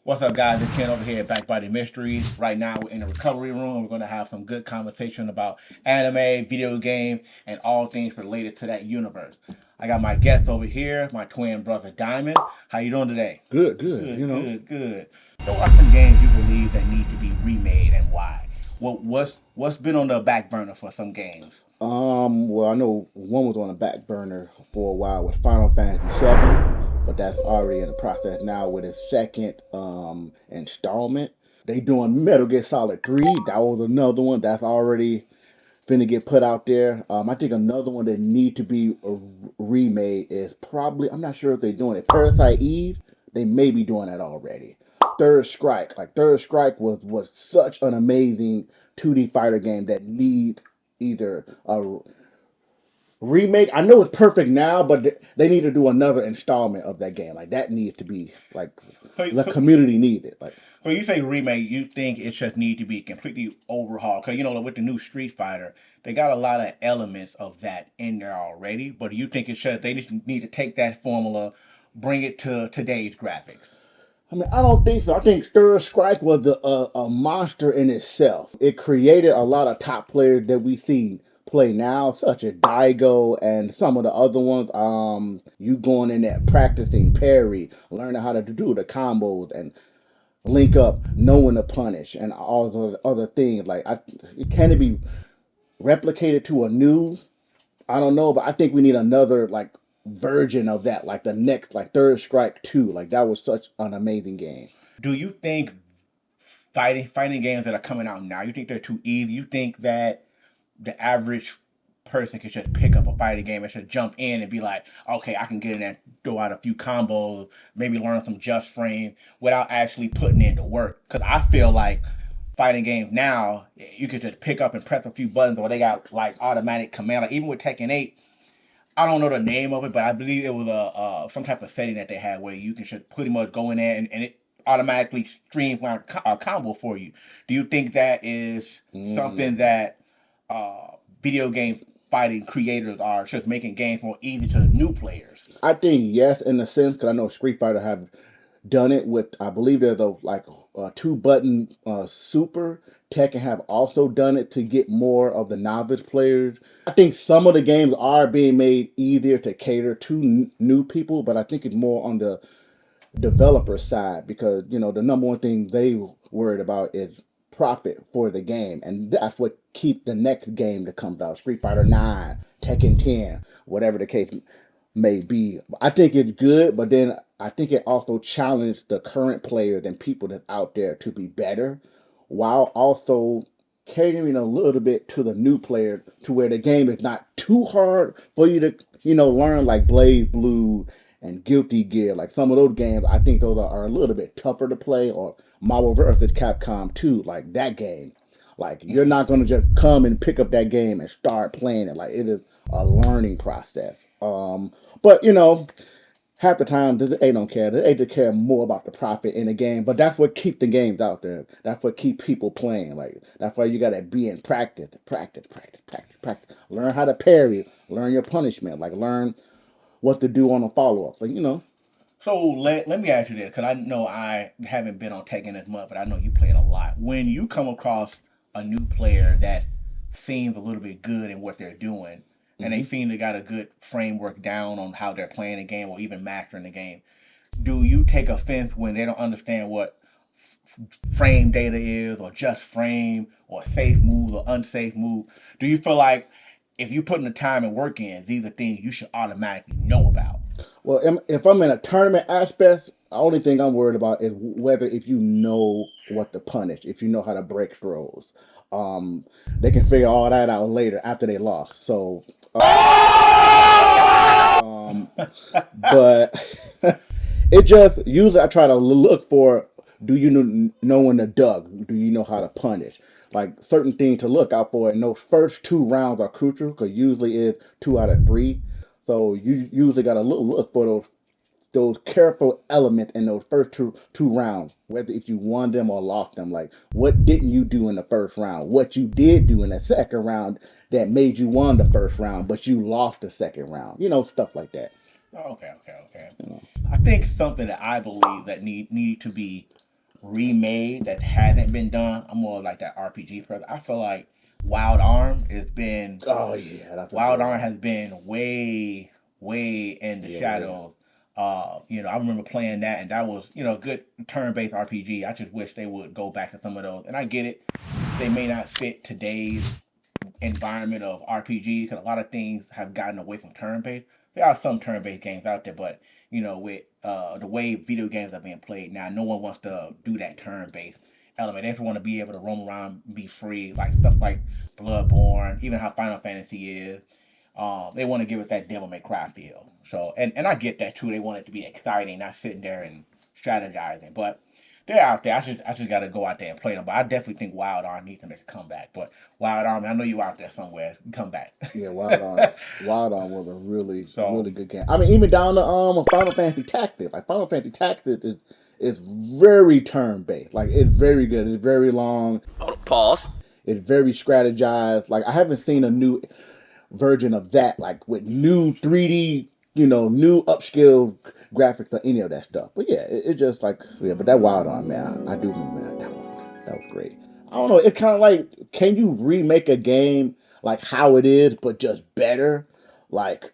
What's up, guys? It's Ken over here at Back Body Mysteries. Right now, we're in the recovery room. We're going to have some good conversation about anime, video game, and all things related to that universe. I got my guest over here, my twin brother Diamond. How you doing today? Good, Good, good, good. What are some games you believe that need to be remade and why? What's been on the back burner for some games? Well, I know one was on the back burner for a while with Final Fantasy VII, but that's already in the process now with its second installment. They doing Metal Gear Solid 3. That was another one that's already finna get put out there. I think another one that need to be remade is probably, I'm not sure if they're doing it. Parasite Eve, they may be doing that already. Third Strike, like Third Strike was such an amazing 2D fighter game that need either a remake. I know it's perfect now, but they need to do another installment of that game. Like that needs to be like So, the so, community needs it. Like When you say remake, you think it just need to be completely overhauled? Because with the new Street Fighter, they got a lot of elements of that in there already. But do you think it should? They just need to take that formula, bring it to today's graphics. I mean, I don't think so. I think Third Strike was a monster in itself. It created a lot of top players that we see play now, such as Daigo and some of the other ones. You going in there practicing parry, learning how to do the combos and link up, knowing to punish, and all the other things. Can it be replicated to a new? I don't know, but I think we need another like version of that, like the next, like Third Strike 2. Like that was such an amazing game. Do you think fighting games that are coming out now, you think they're too easy? You think that the average person can just pick up a fighting game and should jump in and be like, okay, I can get in and throw out a few combos, maybe learn some just frame without actually putting in the work? Because I feel like fighting games now, you could just pick up and press a few buttons, or they got like automatic command. Like even with Tekken 8, I don't know the name of it, but I believe it was a some type of setting that they had where you can just pretty much go in there and it automatically streams a combo for you. Do you think that is something that video game fighting creators are just making games more easy to the new players? I think yes, in a sense, because I know Street Fighter have done it with. I believe there's a two button super. Tekken have also done it to get more of the novice players. I think some of the games are being made easier to cater to new people, but I think it's more on the developer side because the number one thing they worried about is profit for the game, and that's what keep the next game that comes out, Street Fighter 9, Tekken 10, whatever the case may be. I think it's good, but then I think it also challenged the current players and people that's out there to be better, while also catering a little bit to the new player to where the game is not too hard for you to learn, like Blaze Blue and Guilty Gear. Like some of those games, I think those are a little bit tougher to play. Or Marvel vs. Capcom 2, like that game. Like you're not gonna just come and pick up that game and start playing it. Like it is a learning process. But half the time they don't care. They just care more about the profit in the game. But that's what keep the games out there. That's what keep people playing. Like that's why you gotta be in practice, practice, practice, practice, practice. Learn how to parry. Learn your punishment. Like learn what to do on a follow up. So let me ask you this, because I know I haven't been on Tekken as much, but I know you played a lot. When you come across a new player that seems a little bit good in what they're doing, and they Mhm. seem to got a good framework down on how they're playing the game or even mastering the game, do you take offense when they don't understand what frame data is, or just frame, or safe move or unsafe move? Do you feel like if you put in the time and work in, these are things you should automatically know about? Well, if I'm in a tournament aspect, the only thing I'm worried about is whether if you know what to punish, if you know how to break throws. They can figure all that out later after they lost. So, um, but it just usually I try to look for, do you know when to duck? Do you know how to punish? Like certain things to look out for, and those first two rounds are crucial because usually it's 2 out of 3. So you usually got to look for those careful elements in those first two rounds, whether if you won them or lost them. Like what didn't you do in the first round? What you did do in the second round that made you won the first round, but you lost the second round. Stuff like that. Okay, okay, okay. You know. I think something that I believe that need to be remade that hasn't been done. I'm more like that RPG person. I feel like Wild Arm has been Oh yeah, that's a Wild good Arm one. has been way in the Yeah, way. shadows. I remember playing that, and that was a good turn-based RPG. I just wish they would go back to some of those. And I get it; they may not fit today's environment of RPG because a lot of things have gotten away from turn-based. There are some turn-based games out there, but with the way video games are being played now, no one wants to do that turn-based element. They just want to be able to roam around, be free, like stuff like Bloodborne, even how Final Fantasy is. They want to give it that Devil May Cry feel. So, and I get that too. They want it to be exciting, not sitting there and strategizing. But they're out there. I just got to go out there and play them. But I definitely think Wild Arm needs to make a comeback. But Wild Arm, I know you out there somewhere. Come back. Yeah, Wild On. Wild On was a So really good game. I mean, even down to Final Fantasy Tactics. Like Final Fantasy Tactics is very turn based. Like it's very good. It's very long. Pause. It's very strategized. Like I haven't seen a new version of that. Like with new 3D, new upscale graphics or any of that stuff. But yeah, it just like yeah. But that Wild On, man, I do remember that. That was great. I don't know. It's kind of like, can you remake a game like how it is, but just better? Like,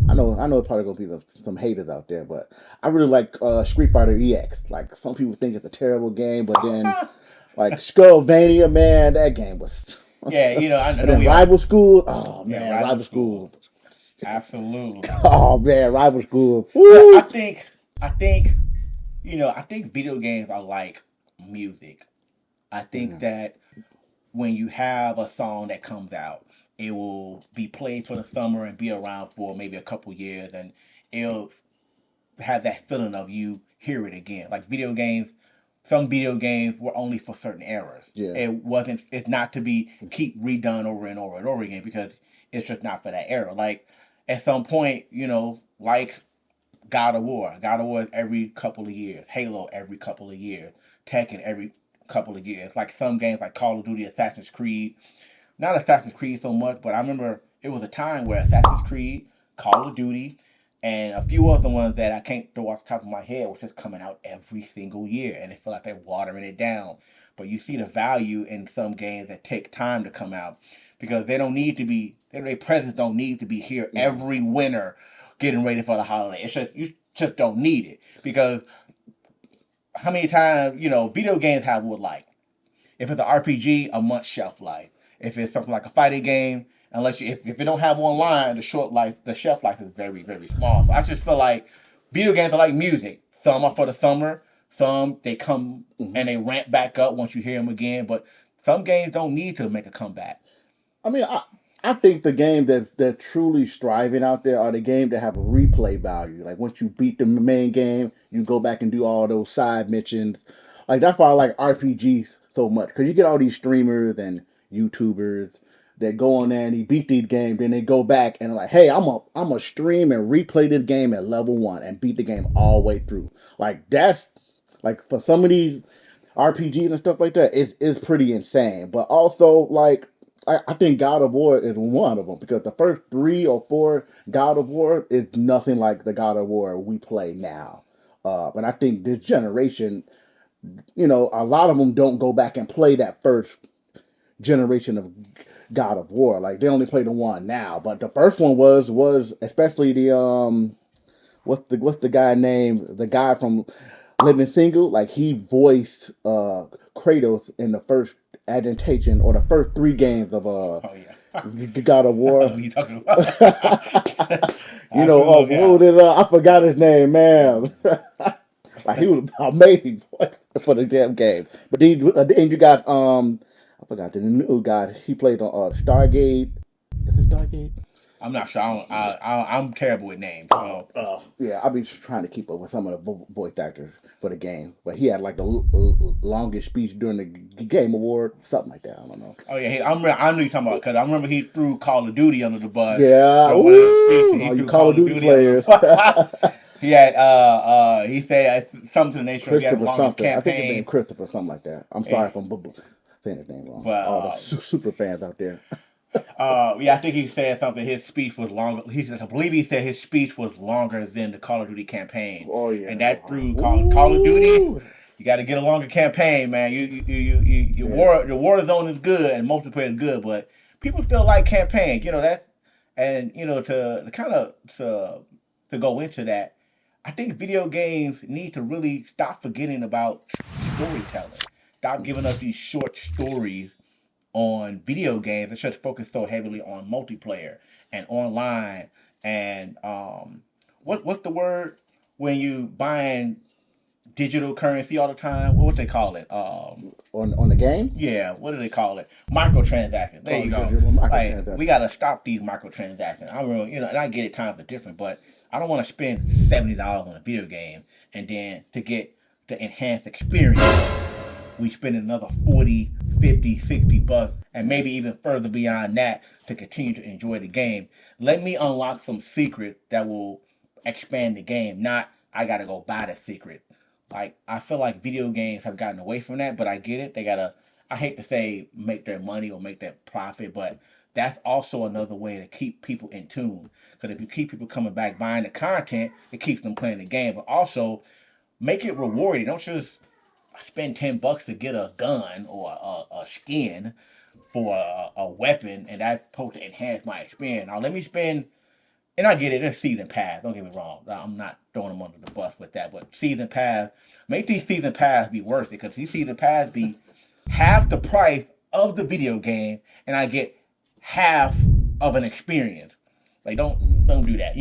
I know it's probably gonna be some haters out there, but I really like Street Fighter EX. Like some people think it's a terrible game, but then like Skullvania, man, that game was. yeah, I And know then we all. Rival School, oh Yeah, man, rival Rival school. School, Absolutely. oh man, Rival School. But I Woo! think I think I think video games are like music. I think Mm, that when you have a song that comes out, it will be played for the summer and be around for maybe a couple years, and it'll have that feeling of you hear it again. Like video games, some video games were only for certain eras. yeah, It wasn't. It's not to be keep redone over and over and over again because it's just not for that era. Like at some point, like God of War. God of War is every couple of years. Halo every couple of years. Tekken every couple of years. Like some games like Call of Duty, Assassin's Creed. Not Assassin's Creed so much, but I remember it was a time where Assassin's Creed, Call of Duty, and a few other ones that I can't throw off the top of my head was just coming out every single year, and it felt like they're watering it down. But you see the value in some games that take time to come out because they don't need to be. Their presence don't need to be here no, every winter, getting ready for the holiday. It's just you just don't need it because how many times video games have what like if it's an RPG, a month shelf life. If it's something like a fighting game, unless if it don't have online, the shelf life is very small. So I just feel like video games are like music. Some are for the summer. Some they come hmm. and they ramp back up once you hear them again. But some games don't need to make a comeback. I mean, I think the game that truly striving out there are the game that have a replay value. Like once you beat the main game, you go back and do all those side missions. Like that's why I like RPGs so much because you get all these streamers and YouTubers that go on there and they beat these games, then they go back and like, hey, I'm a stream and replay this game at level one and beat the game all the way through. Like that's like for some of these RPGs and stuff like that, it's pretty insane. But also like I think God of War is one of them because the first 3 or 4 God of War is nothing like the God of War we play now. And I think this generation, a lot of them don't go back and play that first generation of God of War. Like they only play the one now, but the first one was especially the what's the guy name? The guy from Living Single, like he voiced Kratos in the first adaptation or the first 3 games of Oh yeah, God of I know War. what you're talking about. What Absolutely, yeah. was it? I forgot his name, man. Like he was amazing for the damn game. But then you got I forgot the new guy. He played on Stargate. Is it Stargate? I'm not sure. I'm terrible with names. So Yeah, I've been trying to keep up with some of the voice actors for the game, but he had like the longest speech during the game award, something like that. I don't know. oh yeah, I knew you talking about because I remember he threw Call of Duty under the bus. Yeah, One of the speeches, ooh, he all you threw Call of Call of Duty Duty under the players, bus. He had he said something to the nature of he had the Christopher longest something. I think his name campaign. Christopher, something like that. I'm sorry And, if I'm saying his name wrong. but All the super fans out there. yeah, I think he said something. His speech was longer. I believe he said his speech was longer than the Call of Duty campaign, Oh and yeah, that threw Call of Duty. ooh, You got to get a longer campaign, man. Your war zone is good and multiplayer is good, but people still like campaigns. You know that, and to kind of to go into that, I think video games need to really stop forgetting about storytelling. Stop giving us these short stories on video games and just focus so heavily on multiplayer and online and what's the word when you buying digital currency all the time? What they call it? On the game. Yeah, what do they call it? Microtransactions. There you go. Like we gotta stop these microtransactions. I really, and I get it, times are different, but I don't want to spend $70 on a video game and then to get the enhanced experience, we spend another 40, 50, 60 bucks, and maybe even further beyond that to continue to enjoy the game. Let me unlock some secret that will expand the game, not I gotta go buy the secret. Like I feel like video games have gotten away from that, but I get it. They gotta, I hate to say make their money or make their profit, but that's also another way to keep people in tune. Because if you keep people coming back buying the content, it keeps them playing the game. But also make it rewarding. Don't just spend $10 to get a gun or a skin for a weapon, and that's supposed to enhance my experience. Now let me spend, and I get it, there's season pass. Don't get me wrong. I'm not throwing them under the bus with that, but season pass, make these season pass be worth it because these season pass be half the price of the video game, and I get half of an experience. Like don't do that.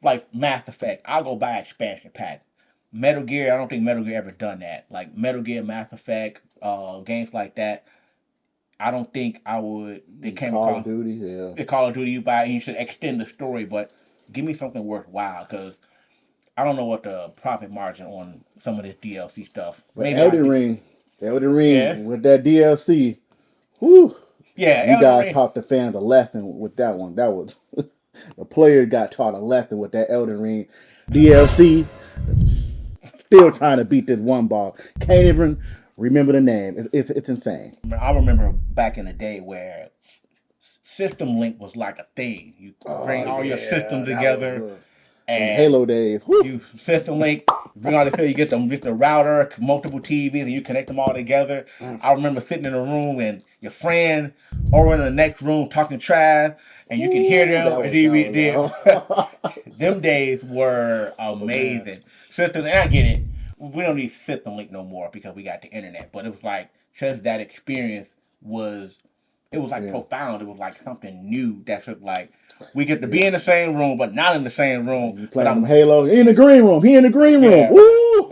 Like Mass Effect, I'll go buy expansion pack. Metal Gear, I don't think Metal Gear ever done that. Like Metal Gear, Mass Effect, games like that. I don't think I would. They came Call across of Duty, yeah. the Call of Duty you buy, and you should extend the story, but give me something worthwhile because I don't know what the profit margin on some of this DLC stuff. But Maybe Elden yeah, Ring with that DLC, whew, yeah, you Elden guys Ring. taught the fans a lesson with that one. That was the player got taught a lesson with that Elden Ring DLC. Still trying to beat this one ball. Can't even remember the name. It's insane. I remember back in the day where System Link was like a thing. You bring Oh all your yeah, systems that was together them and Halo days. Whew. you System Link, bring all together. You get the router, multiple TVs, and you connect them all together. I remember sitting in a room and your friend over in the next room talking trash, and you can hear them. Them days were Oh man. amazing. System, and I get it. We don't need System Link no more because we got the internet. But it was like just that experience was. It was like Yeah. profound. It was like something new. That's just like we get to be in the same room, but not in the same room. You But playing I'm them Halo. He in the green room. He in the green room. yeah. Woo!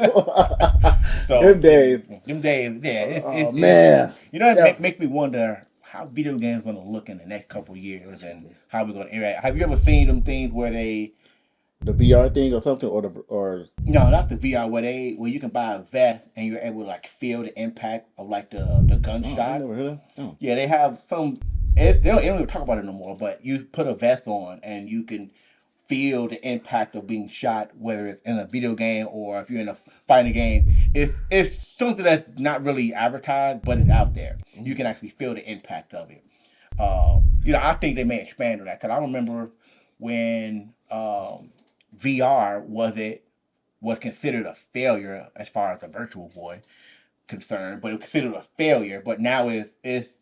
So Them days. yeah. Oh man. It make me wonder how video games gonna look in the next couple of years and how we're gonna interact. Have you ever seen them things where they The VR thing or something or no, not the VR where you can buy a vest and you're able to like feel the impact of like the I gunshot. never heard of that. Oh. Yeah, they have some. They don't even talk about it no more. But you put a vest on and you can feel the impact of being shot, whether it's in a video game or if you're in a fighting game. It's something that's not really advertised, but it's out there. You can actually feel the impact of it. I think they may expand on that because I remember when VR was considered a failure as far as the Virtual Boy concerned, but it was considered a failure. But now it's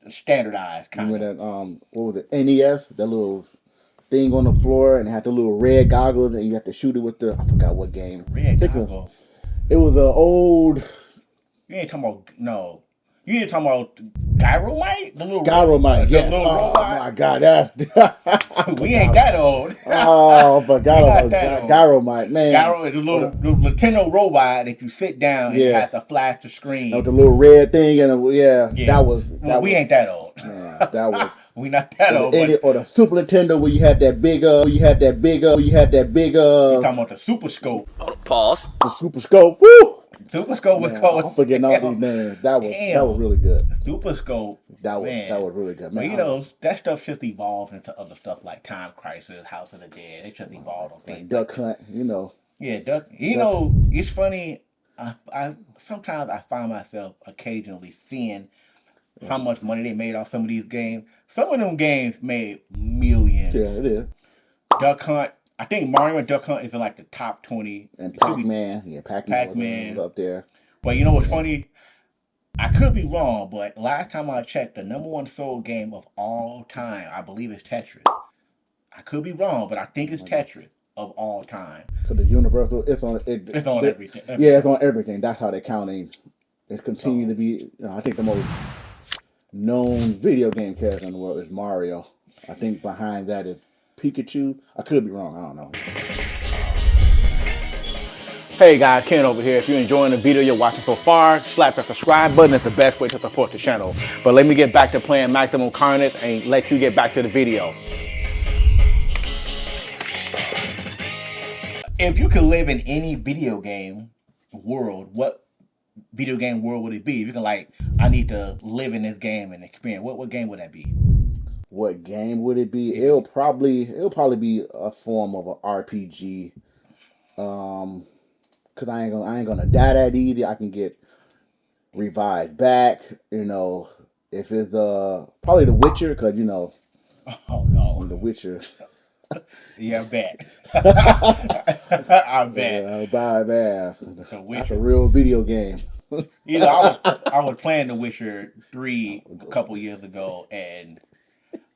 standardized kind Remember of. that what was it, NES? That little thing on the floor and it had the little red goggles and you have to shoot it with the I forgot what game. Red goggles. It was an old You ain't talking about no. You ain't talking about Gyromite, the little Gyromite, yeah. the little Oh robot. my god, that's We ain't that old. Oh, I forgot We not about that old. Gyromite, man. Gyro is the Nintendo robot that you sit down and it Yeah. has to flash the screen. With the little red thing and Yeah. we ain't that old. Man, that was we not that old. or the Super Nintendo where you had that big you talking about the Super Scope. Pause. the Super Scope. Woo! Super Scope was Man, called. I'm forgetting all these names. That was really good. Super Scope. That was really good. Man, That stuff just evolved into other stuff like Time Crisis, House of the Dead. It just evolved on things. Duck Hunt, Yeah, Duck. It's funny. I sometimes I find myself occasionally seeing how much money they made off some of these games. Some of them games made millions. Yeah, it is. Duck Hunt. I think Mario and Duck Hunt is in like the top 20. And Pac-Man, Pac-Man was up there. But you know what's Yeah. funny? I could be wrong, but last time I checked, the number one sold game of all time, I believe, is Tetris. I could be wrong, but I think it's Tetris of all time. Cause the Universal, it's on it. It's on everything. Yeah, Everything. it's on everything. That's how they're counting. It continue So to be. I think the most known video game character in the world is Mario. I think behind that is Pikachu. I could be wrong. I don't know. hey guys, Ken over here. If you're enjoying the video you're watching so far, slap the subscribe button. It's the best way to support the channel. But let me get back to playing Maximum Carnage and let you get back to the video. If you could live in any video game world, what video game world would it be? If you can I need to live in this game and experience. What game would that be? What game would it be? Yeah. It'll probably be a form of an RPG. Cause I ain't gonna die that easy. I can get revived back. If it's probably The Witcher, cause Oh no. The Witcher. Yeah, I bet. I bet. Man, The that's a Witcher. real video game. I was playing The Witcher 3 a couple years ago, and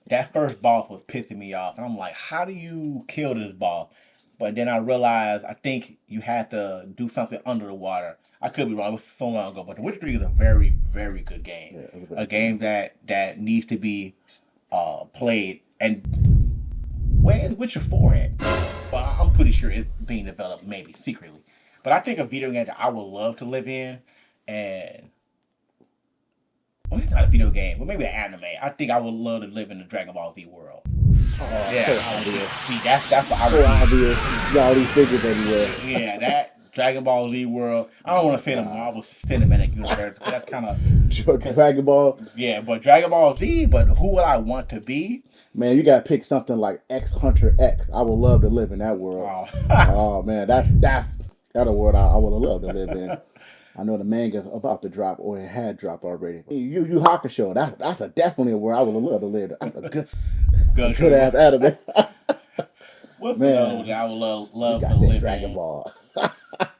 that first boss was pissing me off. And I'm like, how do you kill this boss? But then I realized I think you had to do something under the water. I could be wrong. It was so long ago, but The Witcher 3 is a very, very good game. Yeah, it was A a game that needs to be played. And where is Witcher 4 at? Well, I'm pretty sure it's being developed maybe secretly. But I think a video game that I would love to live in, and well, it's not a video game, but maybe an anime. I think I would love to live in the Dragon Ball Z world. so Yeah, obvious. see, that's what I So would. obvious. You got all these figures everywhere. Yeah, that Dragon Ball Z world. I don't want to say the Marvel Cinematic Universe, 'cause that's kind of Dragon Ball. yeah. But Dragon Ball Z. But who would I want to be? Man, you gotta pick something like X Hunter X. I would love to live in that world. Oh, Oh man, that's a world I would have loved to live in. I know the manga's about to drop, or it had dropped already. Yu Hakusho. That's definitely a world I would have loved to live. That's a good ass anime. What's Man, another one that I would love you to got that live Dragon in? Ball.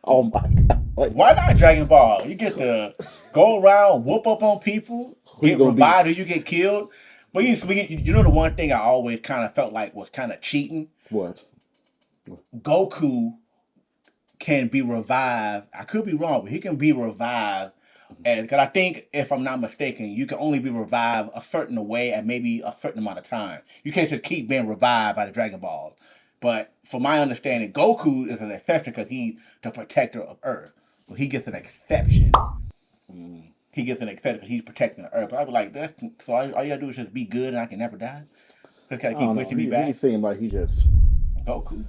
Oh my god! Like, Why not Dragon Ball? You get to go around, whoop up on people, who you get gonna be? revived, or you get killed. But you know the one thing I always kind of felt like was kind of cheating. What? Goku can be revived. I could be wrong, but he can be revived. And because I think, if I'm not mistaken, you can only be revived a certain way at maybe a certain amount of time. You can't just keep being revived by the Dragon Balls. But from my understanding, Goku is an exception because he's the protector of Earth. So he gets an exception. He gets an exception because he's protecting the Earth. But I'd be like, so all you gotta do is just be good and I can never die? Just gotta I keep don't know. pushing me He back? seemed like he just Goku.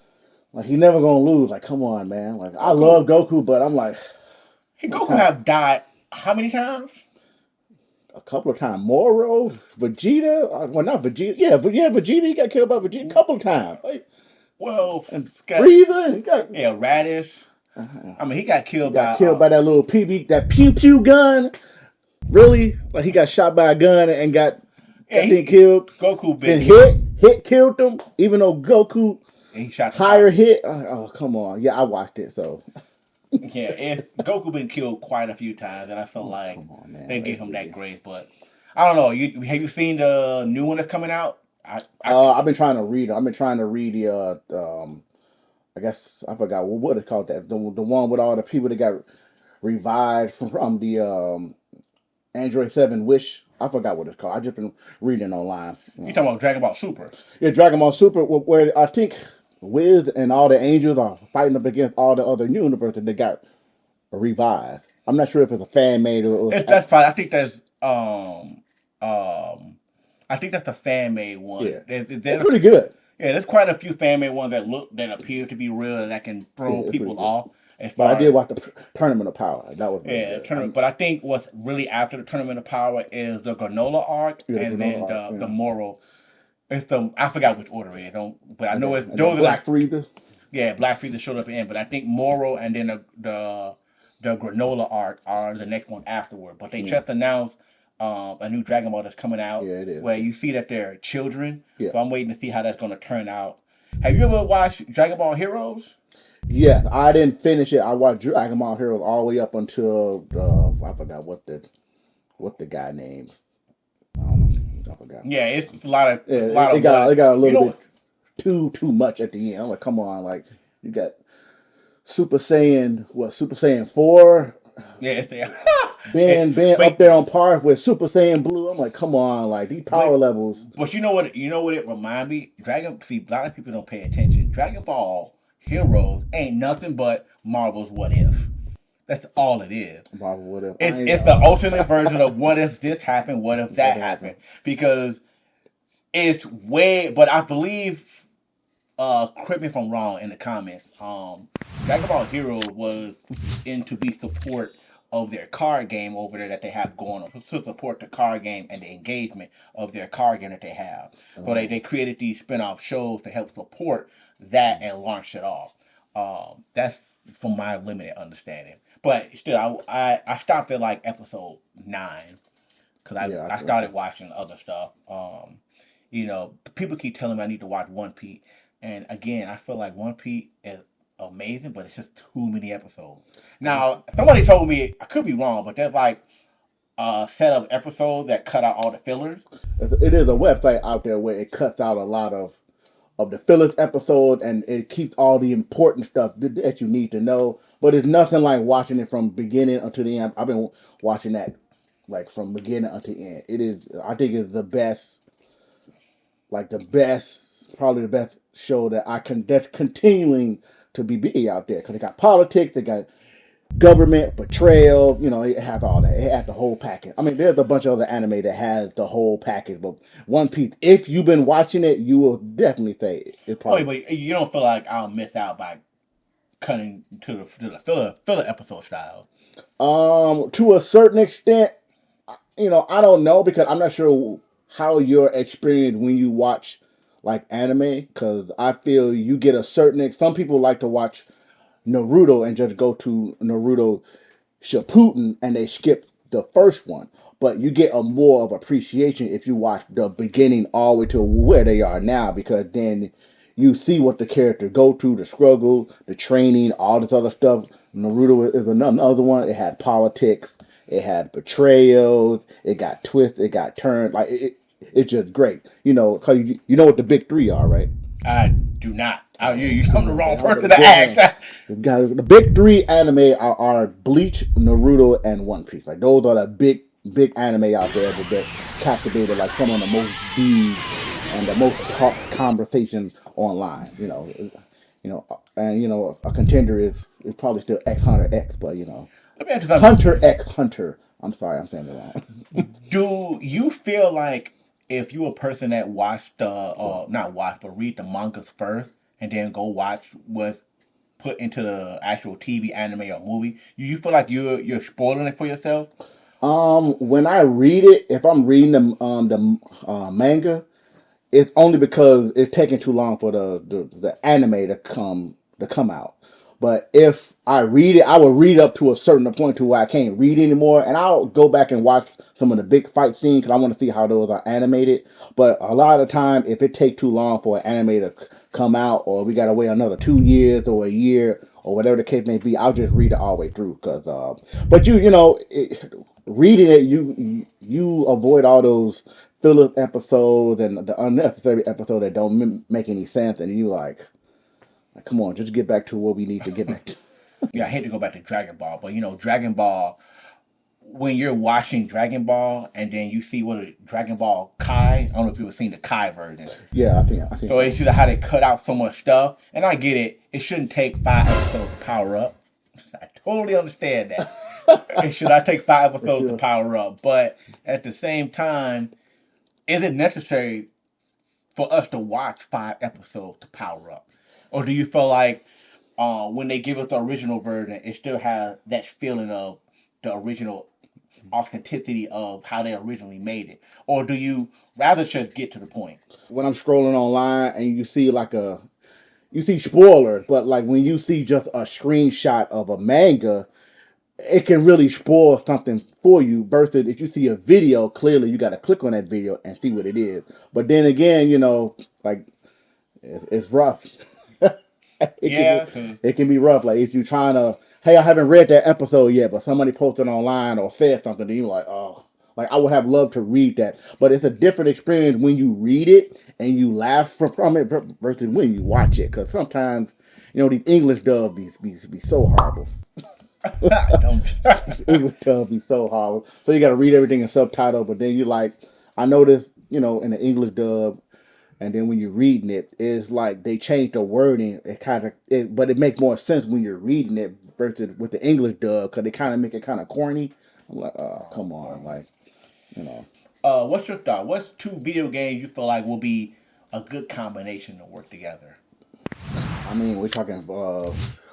like he never gonna lose. Like, come on, man. Like, I love Goku, but I'm like Goku have died how many times? a couple of times. Moro, Vegeta. Well, not Vegeta. Yeah, Vegeta. He got killed by Vegeta a couple of times. Like, Well, and got, Frieza. He got yeah, Radish. I mean, he got killed by that little PB, that pew pew gun. Really? Like he got shot by a gun and got killed. Goku Then been hit killed him. Even though Goku and he shot the higher power. hit. Oh come on. Yeah, I watched it. So Yeah, and Goku been killed quite a few times, and I felt like come on, man. they gave him that grace. But I don't know. Have you seen the new one that's coming out? I've been trying to read. I've been trying to read the I guess I forgot what it's called. That the one with all the people that got revived from the Android 7 Wish. I forgot what it's called. I just been reading online. You talking about Dragon Ball Super? Yeah, Dragon Ball Super, where I think Wiz and all the angels are fighting up against all the other universes that got revived. I'm not sure if it's a fan made or That's fine. I think that's I think that's the fan made one. Yeah, There's pretty good. Yeah, there's quite a few fan made ones that appear to be real and that can throw Yeah, people pretty good. off. As But far I did watch the Tournament of Power. That was really yeah, good. tournament. But I think what's really after the Tournament of Power is the Granola arc, Yeah, the and Granola then arc, the yeah. moral. It's I forgot which order it is. But I know it's And those then are Black like Frieza. yeah, Black Frieza showed up in. But I think moral and then the Granola arc are the next one afterward. But they just announced a new Dragon Ball that's coming out. Yeah, it is. Where you see that they're children. Yeah. So I'm waiting to see how that's going to turn out. Have you ever watched Dragon Ball Heroes? Yes, I didn't finish it. I watched Dragon Ball Heroes all the way up until I forgot what the guy named. I don't know. I forgot. Yeah, it's a lot of Yeah, it's a lot it of got what it got a you little know. bit too much at the end. I'm like, come on, like you got Super Saiyan, what Super Saiyan 4 Yeah, it's the being but up there on par with Super Saiyan Blue. I'm like, come on, like these power but levels. but you know what it remind me. Dragon. See, a lot of people don't pay attention. Dragon Ball Heroes ain't nothing but Marvel's What If. That's all it is. Marvel would have. It's the alternate version of what if this happened, what if What that happened? happened. Because it's way, but I believe, correct me if I'm wrong in the comments. Dragon Ball Hero was in to be support of their card game over there that they have going on to support the card game and the engagement of their card game that they have. So they created these spin-off shows to help support that and launch it off. That's from my limited understanding. But still, I stopped at like episode 9 because Yeah, I started watching other stuff. People keep telling me I need to watch One Piece, and again, I feel like One Piece is amazing, but it's just too many episodes. Now, somebody told me I could be wrong, but there's like a set of episodes that cut out all the fillers. it is a website out there where it cuts out a lot of the fillers episode and it keeps all the important stuff that you need to know. But it's nothing like watching it from beginning until the end. I've been watching that like from beginning until end. It is I think it's the best, like the best, probably the best show that I can that's continuing to be big out there because they got politics, they got government betrayal. It has all that. It has the whole package. I mean, there's a bunch of other anime that has the whole package, but One Piece, if you've been watching it, you will definitely say it Oh, probably. but you don't feel like I'll miss out by cutting to the filler episode style. To a certain extent, I don't know because I'm not sure how your experience when you watch like anime because I feel you get a certain. Some people like to watch Naruto and just go to Naruto Shippuden and they skip the first one. But you get a more of appreciation if you watch the beginning all the way to where they are now because then you see what the character go through, the struggle, the training, all this other stuff. Naruto is another one. It had politics, it had betrayals, it got twists, it got turned. Like it's just great. Cause you know what the big three are, right? I do not. You See, come the wrong I'm gonna person to get him. ask. The big three anime are Bleach, Naruto, and One Piece. Like those are the big anime out there that captivated like some of the most views and the most talked conversations online. And a contender is probably still X Hunter X, but Let me ask you something. Hunter X Hunter. I'm sorry, I'm saying it wrong. Do you feel like if you a person that watched not watch but read the mangas first and then go watch what's put into the actual TV, anime, or movie, you feel like you're spoiling it for yourself? When I read it, if I'm reading the manga, it's only because it's taking too long for the anime to come out. But if I read it, I will read up to a certain point to where I can't read anymore, and I'll go back and watch some of the big fight scenes because I want to see how those are animated. But a lot of the time, if it take too long for an anime to come out, or we gotta wait another 2 years or a year or whatever the case may be, I'll just read it all the way through. Cause, but reading it, you avoid all those filler episodes and the unnecessary episodes that don't make any sense, and you like, come on, just get back to what we need to get back to. Yeah, I hate to go back to Dragon Ball, but Dragon Ball. When you're watching Dragon Ball and then you see what a Dragon Ball Kai, I don't know if you've seen the Kai version. Yeah, I think So so. it's just how they cut out so much stuff, and I get it. It shouldn't take 5 episodes to power up. I totally understand that. It should not take 5 episodes to Sure. power up, but at the same time, is it necessary for us to watch 5 episodes to power up, or do you feel like when they give us the original version, it still has that feeling of the original authenticity of how they originally made it, or do you rather just get to the point? When I'm scrolling online and you see you see spoilers, but like when you see just a screenshot of a manga, it can really spoil something for you versus if you see a video, clearly you got to click on that video and see what it is. But then again, like it's rough. Yeah, because it can be rough. Like if you're trying to, hey, I haven't read that episode yet, but somebody posted online or said something, then you're like, oh, like I would have loved to read that. But it's a different experience when you read it and you laugh from it versus when you watch it. Because sometimes, these English dubs be so horrible. don't. English dub be so horrible. So you got to read everything in subtitle. But then you like, I noticed, in the English dub. And then when you're reading it, it's like they change the wording. But it makes more sense when you're reading it versus with the English dub because they kind of make it kind of corny. I'm like, oh, come on, like, you know. What's your thought? What's two video games you feel like will be a good combination to work together? I mean, we're talking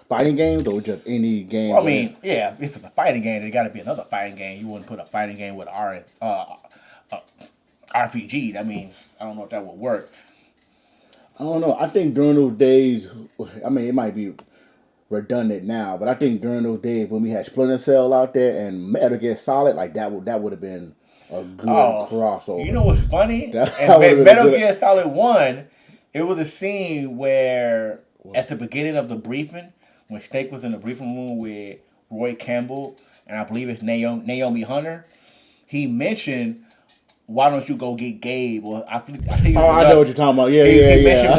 fighting games or just any game. Well, I mean, yeah, if it's a fighting game, there got to be another fighting game. You wouldn't put a fighting game with RPG. I mean, I don't know if that would work. I don't know. I think during those days, I mean, it might be redundant now, but I think during those days when we had Splinter Cell out there and Metal Gear Solid, like that would have been a good crossover. You know what's funny? That And would've been Metal good. Gear Solid 1, it was a scene where, at the beginning of the briefing, when Snake was in the briefing room with Roy Campbell, and I believe it's Naomi Hunter, he mentioned, why don't you go get Gabe? Or I think it Oh, I know what you're talking about. Yeah, he yeah. mentioned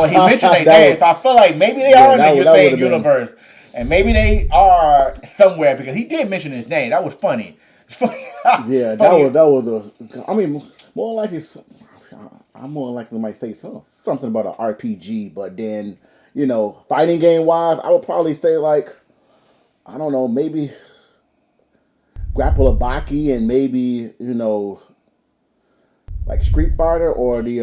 their That name, was- so I feel like maybe they Yeah, are in that the would've same been- universe. And maybe they are somewhere because he did mention his name. That was funny. Yeah, Funny. that was I mean, more likely, I'm more likely might say something about an RPG, but then fighting game wise, I would probably say like, I don't know, maybe Grapple Baki and maybe like Street Fighter or the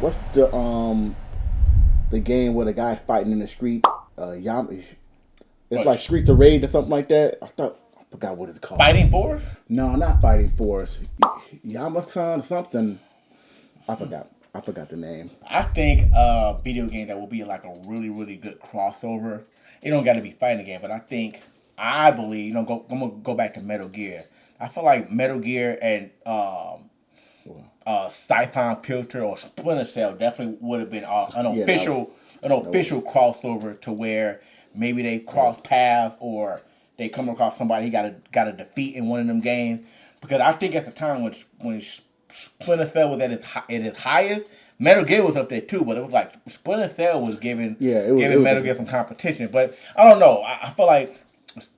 what's the game where the guy's fighting in the street, it's like Streets of Rage or something like that. I forgot what it's called. Fighting Force? No, not Fighting Force. Yamasan something. I forgot the name. I think a video game that will be like a really, really good crossover. It don't got to be fighting game, but I believe, I'm gonna go back to Metal Gear. I feel like Metal Gear and Siphon Filter or Splinter Cell definitely would have been an official crossover to where maybe they cross paths or they come across somebody he got to defeat in one of them games. Because I think at the time when Splinter Cell was at its highest, Metal Gear was up there too, but it was like Splinter Cell was giving Metal Gear some competition. But I don't know. I feel like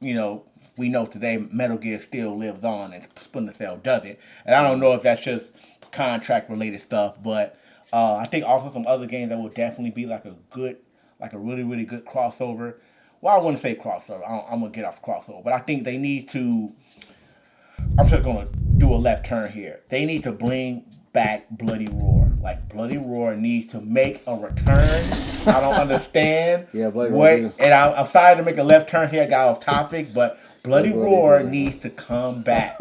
we know today Metal Gear still lives on and Splinter Cell doesn't. And I don't know if that's just contract related stuff, but I think also some other games that will definitely be like a really, really good crossover. Well, I wouldn't say crossover. I'm going to get off crossover. But I think they need to, I'm just going to do a left turn here. They need to bring back Bloody Roar. Like, Bloody Roar needs to make a return. I don't understand. Yeah, Bloody Roar. And I'm sorry to make a left turn here. I got off topic. But Bloody Roar needs to come back.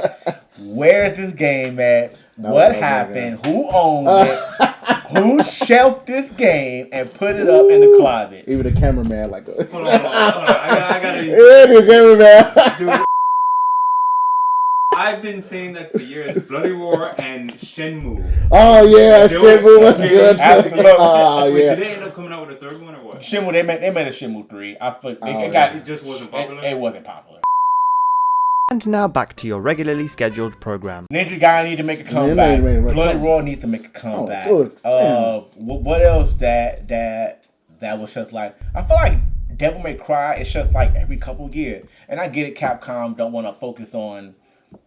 Where is this game at? What happened? Who owns it? Who shelved this game and put it up in the closet? Even the cameraman like Hold on. I gotta. Yeah, the cameraman. Dude, I've been saying that for years. Bloody Roar and Shenmue. Oh yeah, Shenmue was good. Absolutely. Wait, Yeah. did they end up coming out with a third one or what? Shenmue, they made a Shenmue 3. It just wasn't popular. It wasn't popular. And now back to your regularly scheduled program. Ninja Guy need to make a comeback. Bloody Roar needs to make a comeback. What else that was just like? I feel like Devil May Cry. It's just like every couple of years, and I get it. Capcom don't want to focus on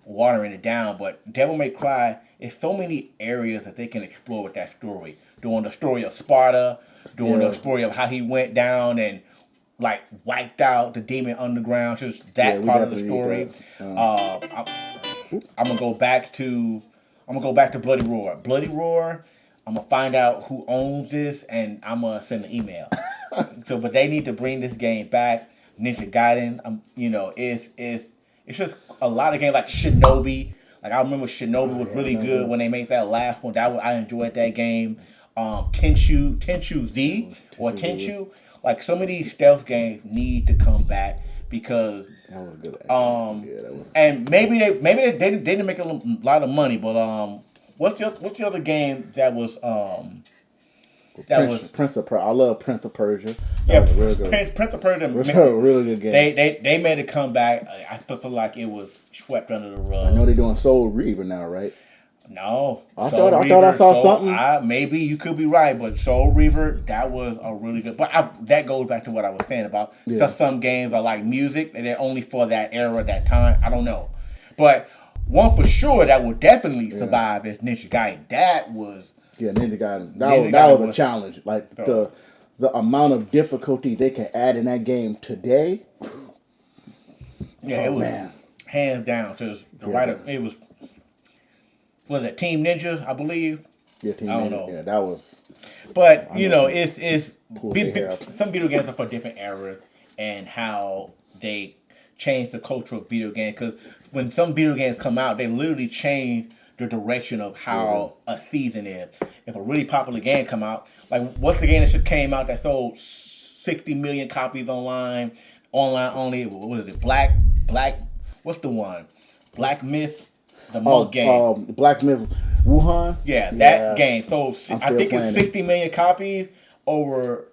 watering it down, but Devil May Cry is so many areas that they can explore with that story. Doing the story of Sparta, doing the story of how he went down and like wiped out the demon underground, just that part of the story. I'm gonna go back to Bloody Roar. Bloody Roar. I'm gonna find out who owns this, and I'm gonna send an email. But they need to bring this game back. Ninja Gaiden. It's just a lot of games like Shinobi. Like I remember Shinobi was really good when they made that last one. I enjoyed that game. Tenchu Z or Tenchu. Like some of these stealth games need to come back because That was good. and maybe they didn't make a lot of money, but what's the other game that was That was Prince of Persia. I love Prince of Persia. yeah, That was a real good. Prince of Persia. It was a really good game. They made a comeback. I feel like it was swept under the rug. I know they're doing Soul Reaver now, right? No, I thought I saw something. Maybe you could be right, but Soul Reaver, that was a really good. But that goes back to what I was saying about some games are like music and they're only for that era, that time. I don't know, but one for sure that will definitely survive is Ninja Gaiden. That was Ninja Gaiden. That was a challenge. Like the amount of difficulty they can add in that game today. Yeah, it was hands down. So it was. Was it Team Ninja? I believe. Yeah, Team Ninja. I don't know. Yeah, that was. But it's some video games are for different eras and how they change the culture of video games. Because when some video games come out, they literally change the direction of how a season is. If a really popular game come out, like what's the game that just came out that sold 60 million copies online only? What was it? Black. What's the one? Black Myth. The monk game. Black Myth Wuhan? Yeah, that game. So I think it's 60 million copies, over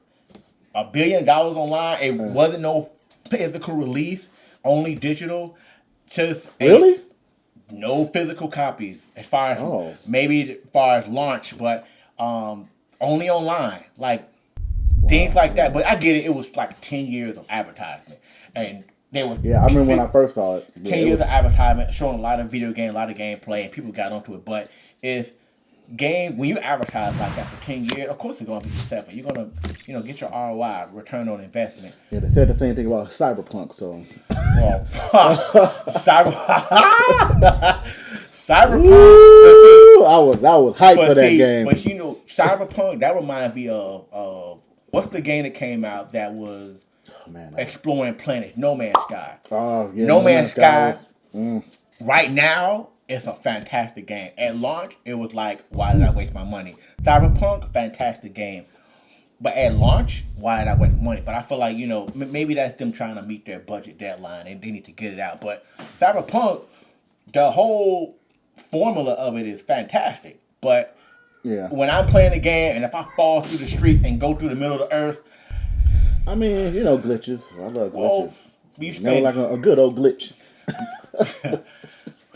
$1 billion online. It wasn't no physical release, only digital. Really? No physical copies as far as launch, but only online. Like things like that. But I get it. It was like 10 years of advertisement. And they were I remember when I first saw it. 10 years of advertisement, showing a lot of video game, a lot of gameplay, and people got onto it. But when you advertise like that for 10 years, of course it's going to be successful. You're going to, get your ROI, return on investment. Yeah, they said the same thing about Cyberpunk, so. Well, Cyberpunk. Woo! I was hyped for that game. But Cyberpunk, that reminds me of what's the game that came out that was exploring planets? No Man's Sky. Oh, yeah. No Man's Sky. Right now, it's a fantastic game. At launch, it was like, why did I waste my money? Cyberpunk, fantastic game. But at launch, why did I waste money? But I feel like, maybe that's them trying to meet their budget deadline and they need to get it out. But Cyberpunk, the whole formula of it is fantastic. But when I'm playing the game and if I fall through the street and go through the middle of the earth, I mean, glitches. I love glitches. Never like a good old glitch.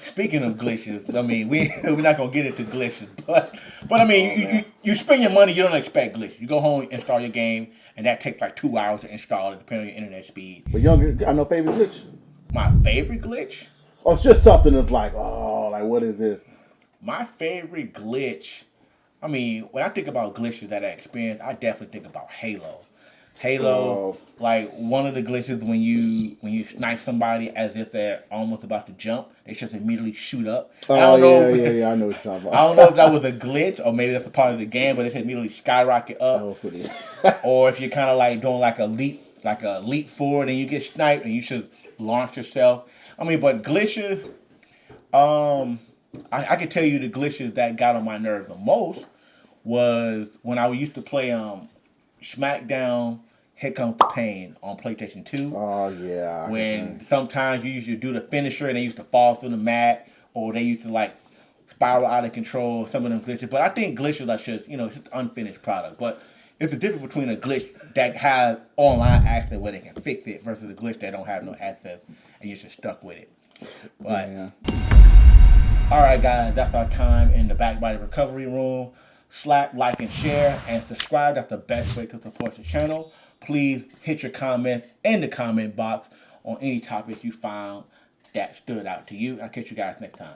Speaking of glitches, I mean, we're not gonna get into glitches, but I mean, you spend your money, you don't expect glitches. You go home, install your game, and that takes like 2 hours to install it, depending on your internet speed. But you got no favorite glitch? My favorite glitch? Oh, it's just something that's like, what is this? My favorite glitch. I mean, when I think about glitches that I experienced, I definitely think about Halo. Like one of the glitches when you snipe somebody as if they're almost about to jump, they just immediately shoot up. I know what you're talking about. I don't know if that was a glitch or maybe that's a part of the game, but it just immediately skyrocket up. Or if you're kind of like doing like a leap forward and you get sniped and you should launch yourself. I mean, but glitches, I can tell you the glitches that got on my nerves the most was when I used to play SmackDown, Here Comes the Pain on PlayStation 2. Oh, yeah. When sometimes you used to do the finisher and they used to fall through the mat, or they used to like spiral out of control, some of them glitches. But I think glitches are just, just unfinished product. But it's a difference between a glitch that has online access where they can fix it versus a glitch that don't have no access and you're just stuck with it. But, all right, guys, that's our time in the Backbody Recovery Room. Slap, like, and share, and subscribe. That's the best way to support the channel. Please hit your comments in the comment box on any topics you found that stood out to you. I'll catch you guys next time.